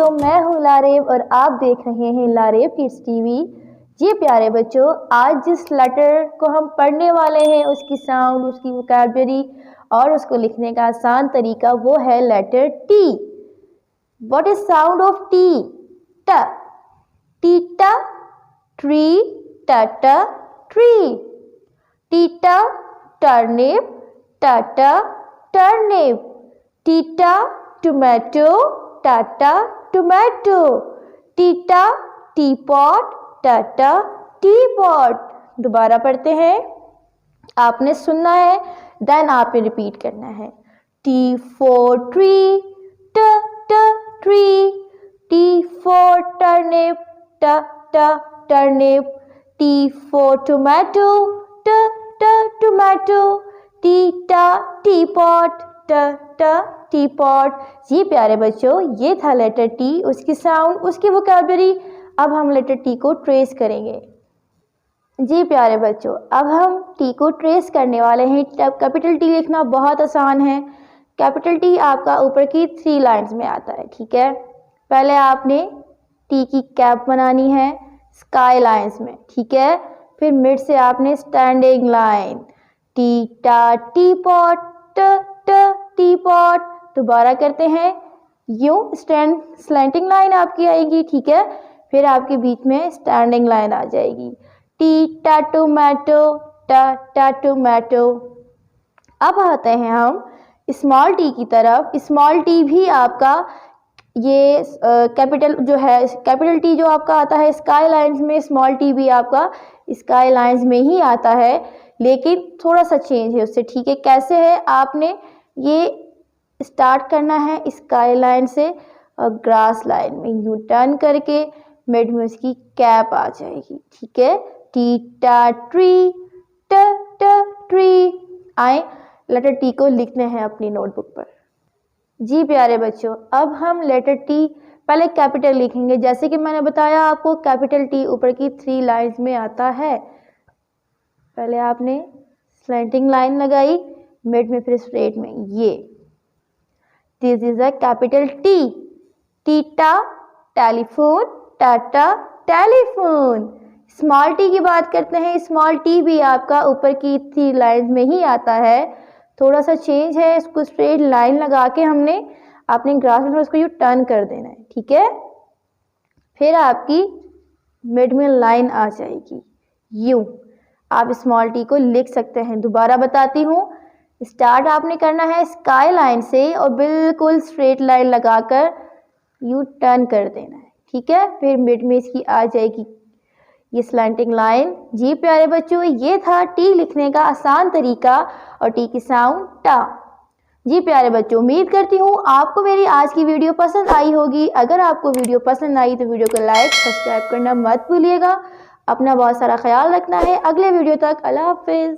बच्चों, मैं हूँ लारेब और आप देख रहे हैं लारेब किड्स टीवी। जी प्यारे बच्चों, आज जिस लेटर को हम पढ़ने वाले हैं उसकी साउंड, उसकी वोकैबुलरी और उसको लिखने का आसान तरीका वो है letter T. What is sound of T? ट। टीटा ट्री, ट ट्री। टीटा टर्निप, ट टर्निप। टीटा टोमेटो, टाटा टोमेटो। टीटा टीपॉट, टाटा टीपॉट। दोबारा पढ़ते हैं, आपने सुनना है देन आपने रिपीट करना है। टी फॉर ट्री, ट ट्री। टी फॉर टर्निप, ट टर्निप। टी फॉर टोमेटो, ट टोमेटो। टीटा टीपॉट, ट टीपॉट। जी प्यारे बच्चों, ये था लेटर टी, उसकी साउंड, उसकी वोकैबुलरी। अब हम लेटर टी को ट्रेस करेंगे। जी प्यारे बच्चों, अब हम टी को ट्रेस करने वाले हैं। कैपिटल टी लिखना बहुत आसान है। कैपिटल टी आपका ऊपर की 3 लाइंस में आता है, ठीक है। पहले आपने टी की कैप बनानी है स्काई लाइंस में, ठीक है। फिर मिड से आपने स्टैंडिंग लाइन, टीटा टीपॉट, ट टीपॉट। दोबारा करते हैं, यूं स्लैंटिंग लाइन आपकी आएगी, ठीक है। फिर आपके बीच में स्टैंडिंग लाइन आ जाएगी, टीटा टोमेटो, ट टोमेटो। अब आते हैं हम स्मॉल टी की तरफ। स्मॉल टी भी आपका ये कैपिटल जो है, कैपिटल टी जो आपका आता है स्काई लाइंस में, स्मॉल टी भी आपका स्काई लाइंस में ही आता है, लेकिन थोड़ा सा चेंज है उससे, ठीक है। कैसे है, आपने ये स्टार्ट करना है स्काई लाइन से और ग्रास लाइन में यूं टर्न करके मिड में उसकी कैप आ जाएगी, ठीक है। टीटा ट्री, ट ट्री। आए लेटर टी को लिखने हैं अपनी नोटबुक पर। जी प्यारे बच्चों, अब हम लेटर टी पहले कैपिटल लिखेंगे। जैसे कि मैंने बताया आपको, कैपिटल टी ऊपर की 3 लाइंस में आता है। पहले आपने स्लैंटिंग लाइन लगाई, मिड में फिर स्ट्रेट में, ये this is a capital T. Theta telephone, Tata telephone. Small T की बात करते हैं। स्मॉल टी भी आपका ऊपर की 3 लाइन में ही आता है। थोड़ा सा चेंज है, इसको स्ट्रेट लाइन लगा के हमने अपने ग्रास में उसको यूँ टर्न कर देना है, ठीक है। फिर आपकी मिड में लाइन आ जाएगी, यूं आप स्मॉल टी को लिख सकते हैं। दोबारा बताती हूँ, स्टार्ट आपने करना है स्काई लाइन से और बिल्कुल स्ट्रेट लाइन लगाकर यूं टर्न कर देना है, ठीक है। फिर मिड में इसकी आ जाएगी ये स्लैंटिंग लाइन। जी प्यारे बच्चों, ये था टी लिखने का आसान तरीका और टी की साउंड टा। जी प्यारे बच्चों, उम्मीद करती हूँ आपको मेरी आज की वीडियो पसंद आई होगी। अगर आपको वीडियो पसंद आई तो वीडियो को लाइक सब्सक्राइब करना मत भूलिएगा। अपना बहुत सारा ख्याल रखना है। अगले वीडियो तक अल्लाह हाफिज़।